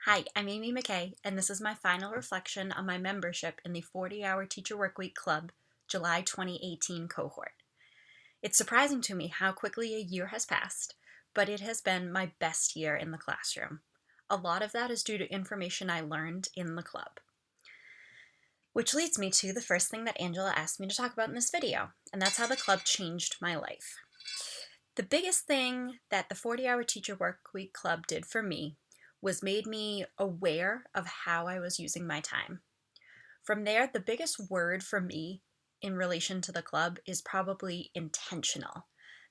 Hi, I'm Amy McKay, and this is my final reflection on my membership in the 40-Hour Teacher Workweek Club July 2018 cohort. It's surprising to me how quickly a year has passed, but it has been my best year in the classroom. A lot of that is due to information I learned in the club. Which leads me to the first thing that Angela asked me to talk about in this video, and that's how the club changed my life. The biggest thing that the 40-Hour Teacher Workweek Club did for me was made me aware of how I was using my time. From there, the biggest word for me in relation to the club is probably intentional.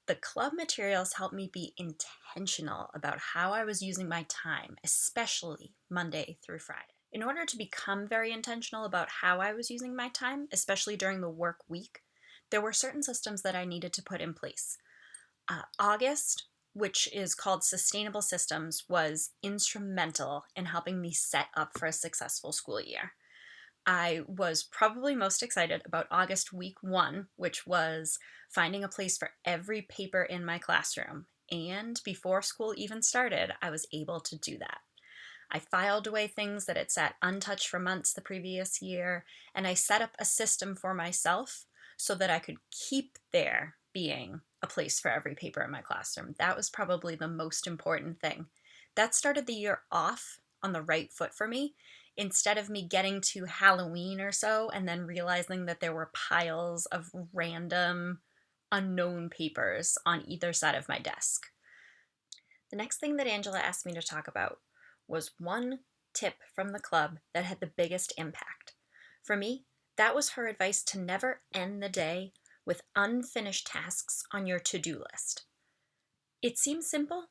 The club materials helped me be intentional about how I was using my time, especially Monday through Friday. In order to become very intentional about how I was using my time, especially during the work week, there were certain systems that I needed to put in place. August, which is called Sustainable Systems, was instrumental in helping me set up for a successful school year. I was probably most excited about August week 1, which was finding a place for every paper in my classroom. And before school even started, I was able to do that. I filed away things that had sat untouched for months the previous year, and I set up a system for myself so that I could keep there being a place for every paper in my classroom. That was probably the most important thing. That started the year off on the right foot for me. Instead of me getting to Halloween or so and then realizing that there were piles of random unknown papers on either side of my desk. The next thing that Angela asked me to talk about was one tip from the club that had the biggest impact. For me, that was her advice to never end the day with unfinished tasks on your to-do list. It seems simple,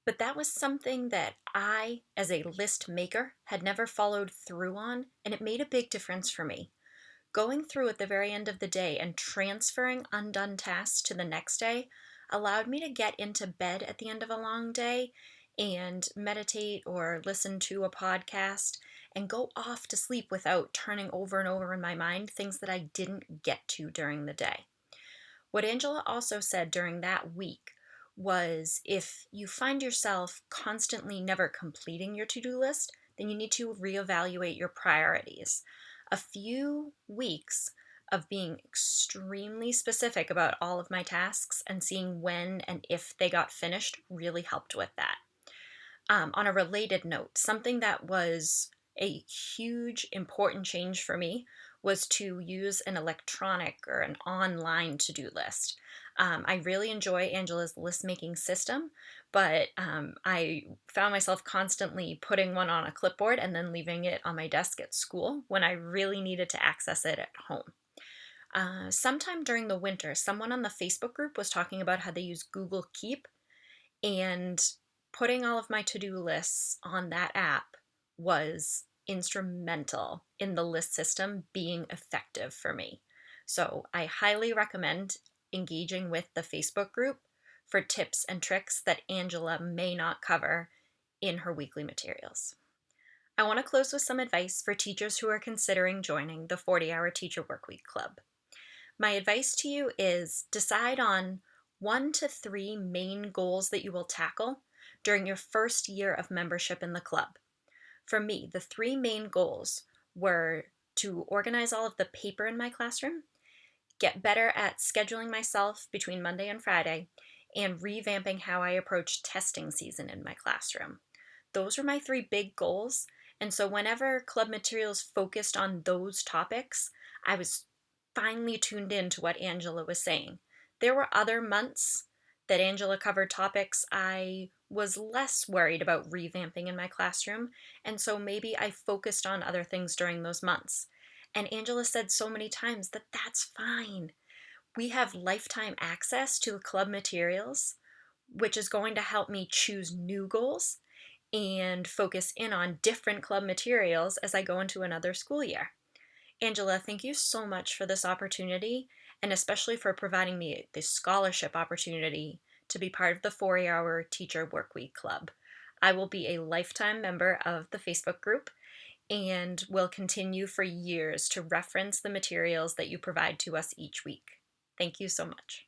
but that was something that I, as a list maker, had never followed through on, and it made a big difference for me. Going through at the very end of the day and transferring undone tasks to the next day allowed me to get into bed at the end of a long day and meditate or listen to a podcast and go off to sleep without turning over and over in my mind things that I didn't get to during the day. What Angela also said during that week was if you find yourself constantly never completing your to-do list, then you need to reevaluate your priorities. A few weeks of being extremely specific about all of my tasks and seeing when and if they got finished really helped with that. On a related note, something that was a huge, important change for me was to use an electronic or an online to-do list. I really enjoy Angela's list-making system, but I found myself constantly putting one on a clipboard and then leaving it on my desk at school when I really needed to access it at home. Sometime during the winter, someone on the Facebook group was talking about how they use Google Keep, and putting all of my to-do lists on that app was instrumental in the list system being effective for me. So I highly recommend engaging with the Facebook group for tips and tricks that Angela may not cover in her weekly materials. I want to close with some advice for teachers who are considering joining the 40-Hour Teacher Workweek Club. My advice to you is decide on 1 to 3 main goals that you will tackle during your first year of membership in the club. For me, the 3 main goals were to organize all of the paper in my classroom, get better at scheduling myself between Monday and Friday, and revamping how I approach testing season in my classroom. Those were my 3 big goals, and so whenever club materials focused on those topics, I was finally tuned in to what Angela was saying. There were other months that Angela covered topics I was less worried about revamping in my classroom, and so maybe I focused on other things during those months. And Angela said so many times that that's fine. We have lifetime access to the club materials, which is going to help me choose new goals and focus in on different club materials as I go into another school year. Angela, thank you so much for this opportunity, and especially for providing me this scholarship opportunity to be part of the 40-Hour Teacher Workweek Club. I will be a lifetime member of the Facebook group and will continue for years to reference the materials that you provide to us each week. Thank you so much.